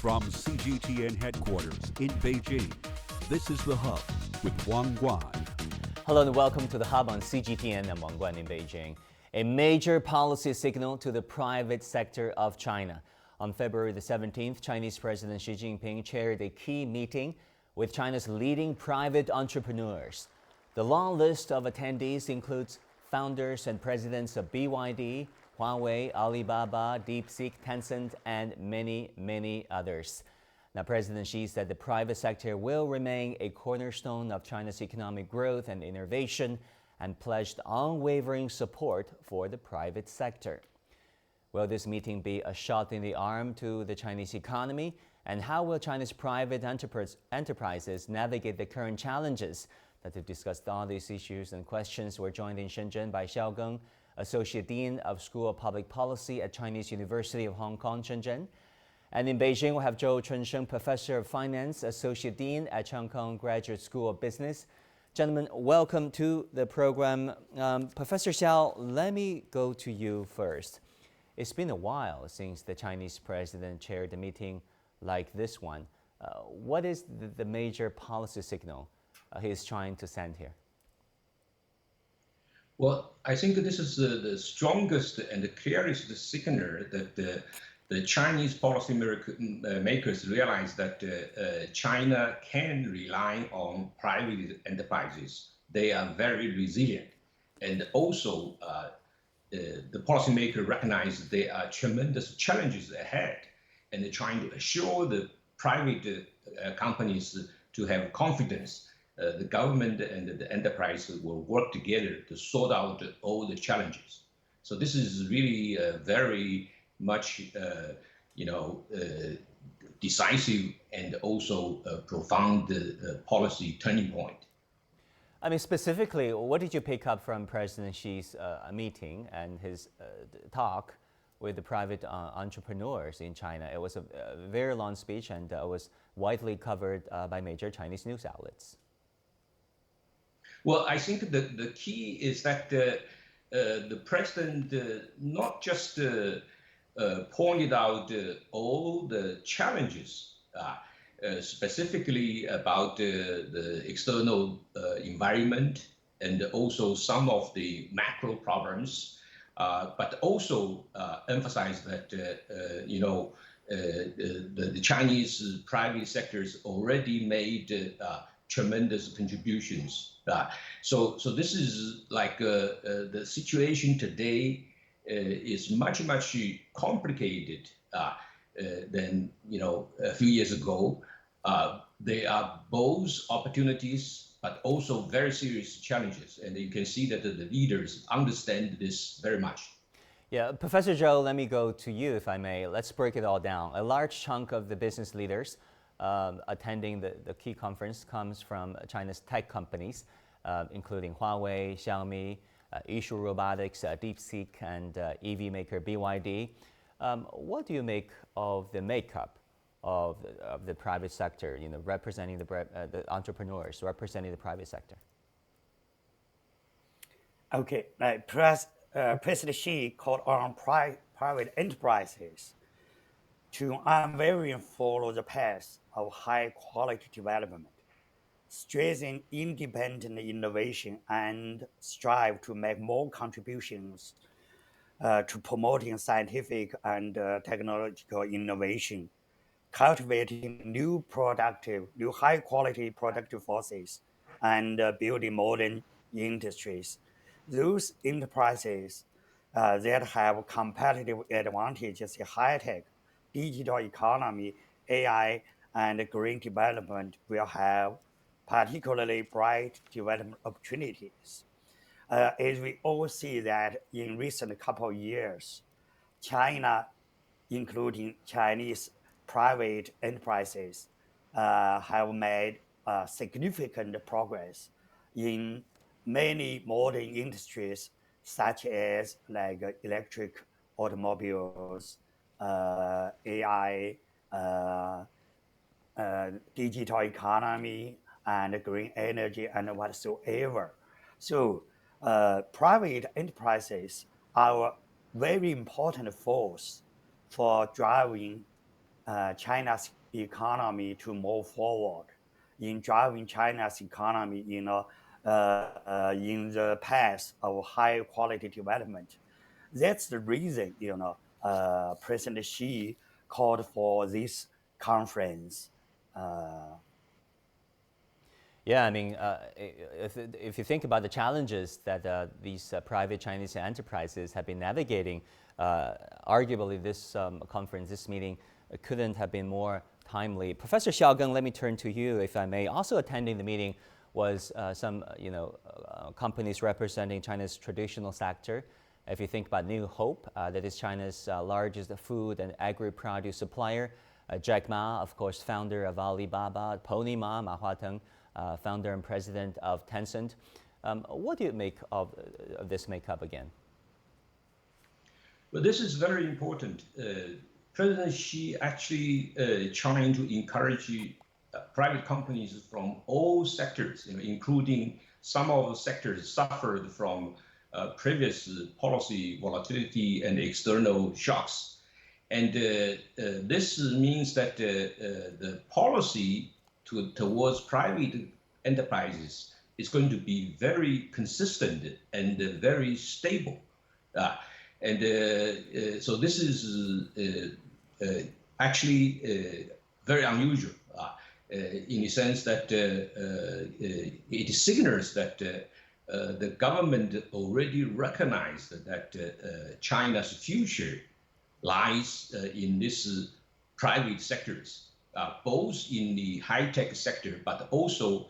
From CGTN headquarters in Beijing, this is The Hub with Wang Guan. Hello and welcome to The Hub on CGTN. I'm Wang Guan in Beijing. A major policy signal to the private sector of China. On February the 17th, Chinese President Xi Jinping chaired a key meeting with China's leading private entrepreneurs. The long list of attendees includes founders and presidents of BYD, Huawei, Alibaba, DeepSeek, Tencent, and many others. Now, President Xi said the private sector will remain a cornerstone of China's economic growth and innovation and pledged unwavering support for the private sector. Will this meeting be a shot in the arm to the Chinese economy? And how will China's private enterprises navigate the current challenges? To discuss all these issues and questions, we're joined in Shenzhen by Xiao Geng, Associate Dean of School of Public Policy at Chinese University of Hong Kong, Shenzhen. And in Beijing, we have Zhou Chunsheng, Professor of Finance, Associate Dean at Cheung Graduate School of Business. Gentlemen, welcome to the program. Professor Xiao, let me go to you first. It's been a while since the Chinese president chaired a meeting like this one. What is the major policy signal he is trying to send here? Well, I think this is the strongest and the clearest signal that the Chinese policy makers realize that China can rely on private enterprises. They are very resilient. And also, the policymakers recognize there are tremendous challenges ahead, and they're trying to assure the private companies to have confidence. The government and the enterprise will work together to sort out all the challenges. So this is really very much, decisive and also a profound policy turning point. I mean, specifically, what did you pick up from President Xi's meeting and his talk with the private entrepreneurs in China? It was a very long speech and was widely covered by major Chinese news outlets. Well, I think the key is that the president not just pointed out all the challenges, specifically about the external environment and also some of the macro problems, but also emphasized that the Chinese private sectors already made tremendous contributions. So this is like the situation today is much complicated than a few years ago. They are both opportunities, but also very serious challenges, and you can see that the leaders understand this very much. Yeah, Professor Zhou, let me go to you, if I may. Let's break it all down. A large chunk of the business leaders attending the key conference comes from China's tech companies, including Huawei, Xiaomi, Issue Robotics, DeepSeek, and EV maker BYD. What do you make of the makeup of the private sector, representing the entrepreneurs, representing the private sector? Okay, President Xi called on private enterprises to unwavering follow the path of high-quality development, strengthen independent innovation, and strive to make more contributions to promoting scientific and technological innovation, cultivating new high-quality productive forces, and building modern industries. Those enterprises that have competitive advantages in high-tech, digital economy, AI, and green development will have particularly bright development opportunities. As we all see that in recent couple of years, China, including Chinese private enterprises, have made significant progress in many modern industries, such as like electric automobiles, AI, digital economy, and green energy, and whatsoever. So private enterprises are a very important force for driving China's economy to move forward, in driving China's economy, in the path of high quality development. That's the reason, President Xi called for this conference. Yeah, I mean, if you think about the challenges that these private Chinese enterprises have been navigating, arguably this conference, this meeting, couldn't have been more timely. Professor Xiao Geng, let me turn to you, if I may. Also attending the meeting was some, companies representing China's traditional sector. If you think about New Hope, that is China's largest food and agri-produce supplier. Jack Ma, of course, founder of Alibaba. Pony Ma, Ma Huateng, founder and president of Tencent. What do you make of this makeup again? Well, this is very important. President Xi actually trying to encourage private companies from all sectors, including some of the sectors suffered from previous policy volatility and external shocks. And this means that the policy towards private enterprises is going to be very consistent and very stable. So this is actually very unusual in the sense that it signals that the government already recognized that China's future lies in these private sectors, both in the high-tech sector, but also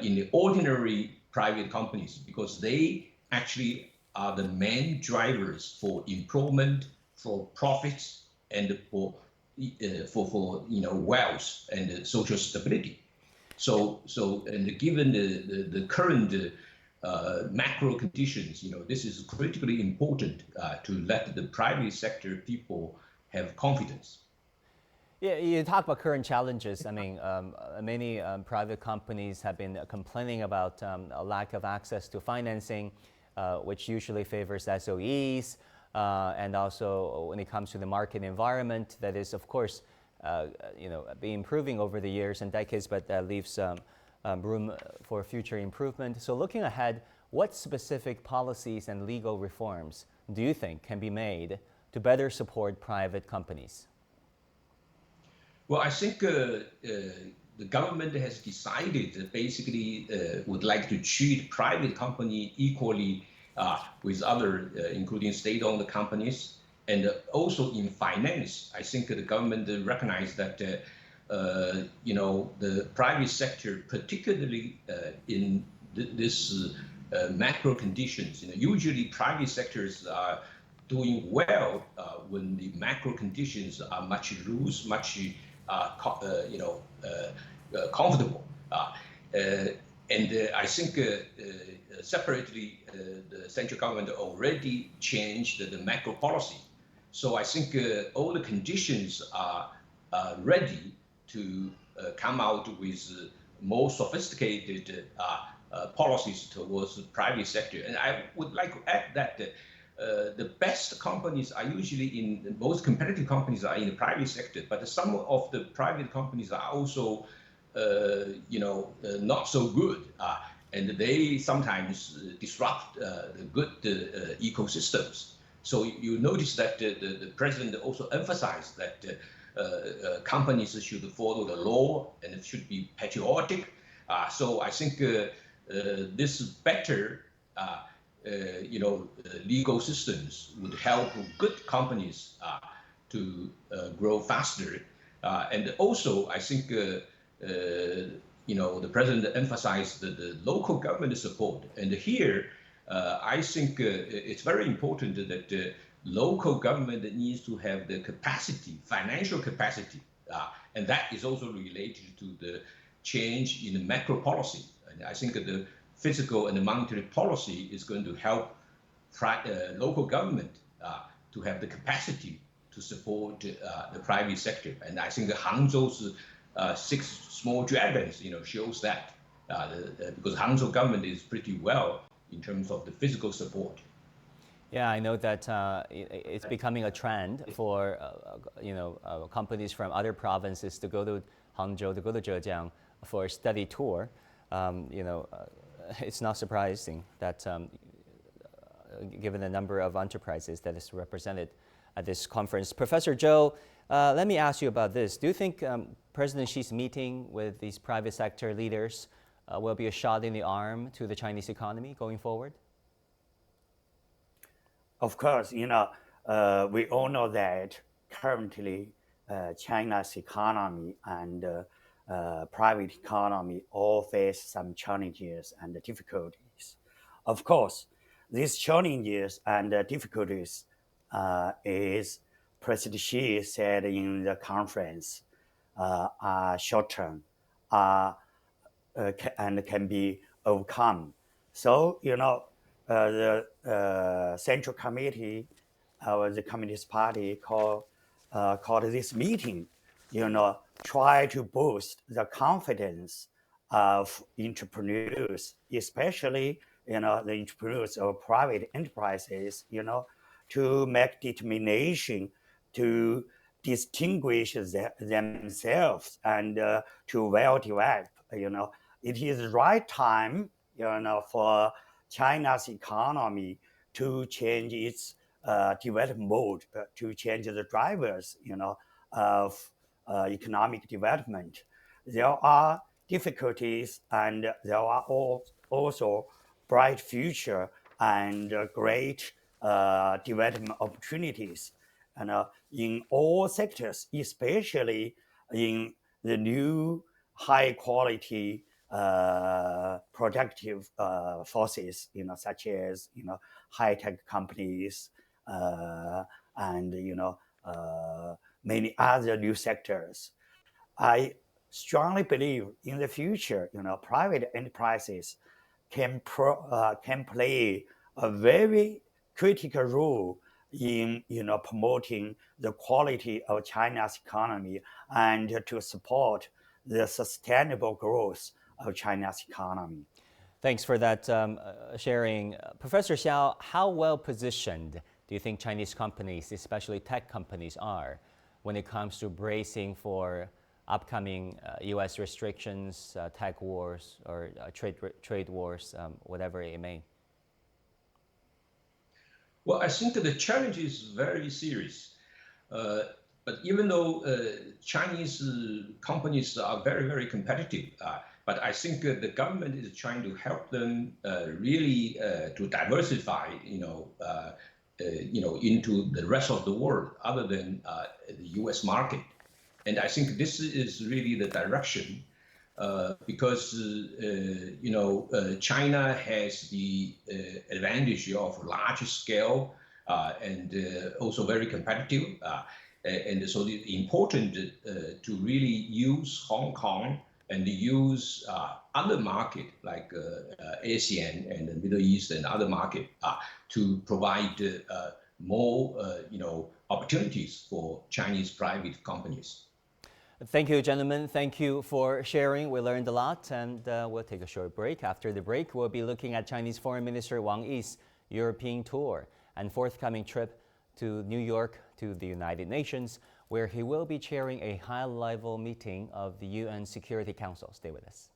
in the ordinary private companies, because they actually are the main drivers for improvement, for profits, and for wealth and social stability. So and given the current macro conditions, this is critically important to let the private sector people have confidence. Yeah, you talk about current challenges. I mean, many private companies have been complaining about a lack of access to financing, which usually favors SOEs, and also when it comes to the market environment, that is, of course, been improving over the years and decades, but that leaves room for future improvement. So looking ahead, what specific policies and legal reforms do you think can be made to better support private companies? Well, I think the government has decided that basically would like to treat private company equally with other, including state-owned companies. And also in finance, I think the government recognized that the private sector, particularly in this macro conditions, usually private sectors are doing well when the macro conditions are much loose, much comfortable. And I think separately, the central government already changed the macro policy. So I think all the conditions are ready to come out with more sophisticated policies towards the private sector. And I would like to add that the best companies are usually the most competitive companies are in the private sector, but some of the private companies are also, not so good, and they sometimes disrupt the good ecosystems. So you notice that the president also emphasized that companies should follow the law and should be patriotic. So I think this better legal systems would help good companies to grow faster. And also, I think, the president emphasized the local government support. And here, I think it's very important that local government needs to have the capacity, financial capacity. And that is also related to the change in the macro policy. And I think the fiscal and the monetary policy is going to help local government to have the capacity to support the private sector. And I think Hangzhou's 6 small dragons, shows that because Hangzhou government is pretty well in terms of the physical support. Yeah, I know that it's becoming a trend for companies from other provinces to go to Hangzhou, to go to Zhejiang for a study tour. It's not surprising that given the number of enterprises that is represented at this conference. Professor Zhou, let me ask you about this. Do you think President Xi's meeting with these private sector leaders will be a shot in the arm to the Chinese economy going forward? Of course, we all know that currently China's economy and private economy all face some challenges and difficulties. Of course, these challenges and difficulties is President Xi said in the conference are short-term and can be overcome. So, the Central Committee of the Communist Party called this meeting, try to boost the confidence of entrepreneurs, especially, the entrepreneurs of private enterprises, to make determination to distinguish themselves and to well develop. It is the right time, for China's economy to change its development mode, to change the drivers, of economic development. There are difficulties and there are also bright future and great development opportunities, and in all sectors, especially in the new high quality productive forces, such as high tech companies and many other new sectors. I strongly believe in the future, private enterprises can play a very critical role in promoting the quality of China's economy and to support the sustainable growth of China's economy. Thanks for that sharing. Professor Xiao, how well positioned do you think Chinese companies, especially tech companies, are when it comes to bracing for upcoming U.S. restrictions, tech wars, or trade wars, whatever it may? Well, I think the challenge is very serious. But even though Chinese companies are very, very competitive, but I think the government is trying to help them really to diversify, into the rest of the world other than the U.S. market. And I think this is really the direction because, China has the advantage of large scale and also very competitive. And so it's important to really use Hong Kong and use other market like ASEAN and the Middle East and other market to provide more opportunities for Chinese private companies. Thank you, gentlemen. Thank you for sharing. We learned a lot, and we'll take a short break. After the break, we'll be looking at Chinese Foreign Minister Wang Yi's European tour and forthcoming trip to New York to the United Nations, where he will be chairing a high-level meeting of the UN Security Council. Stay with us.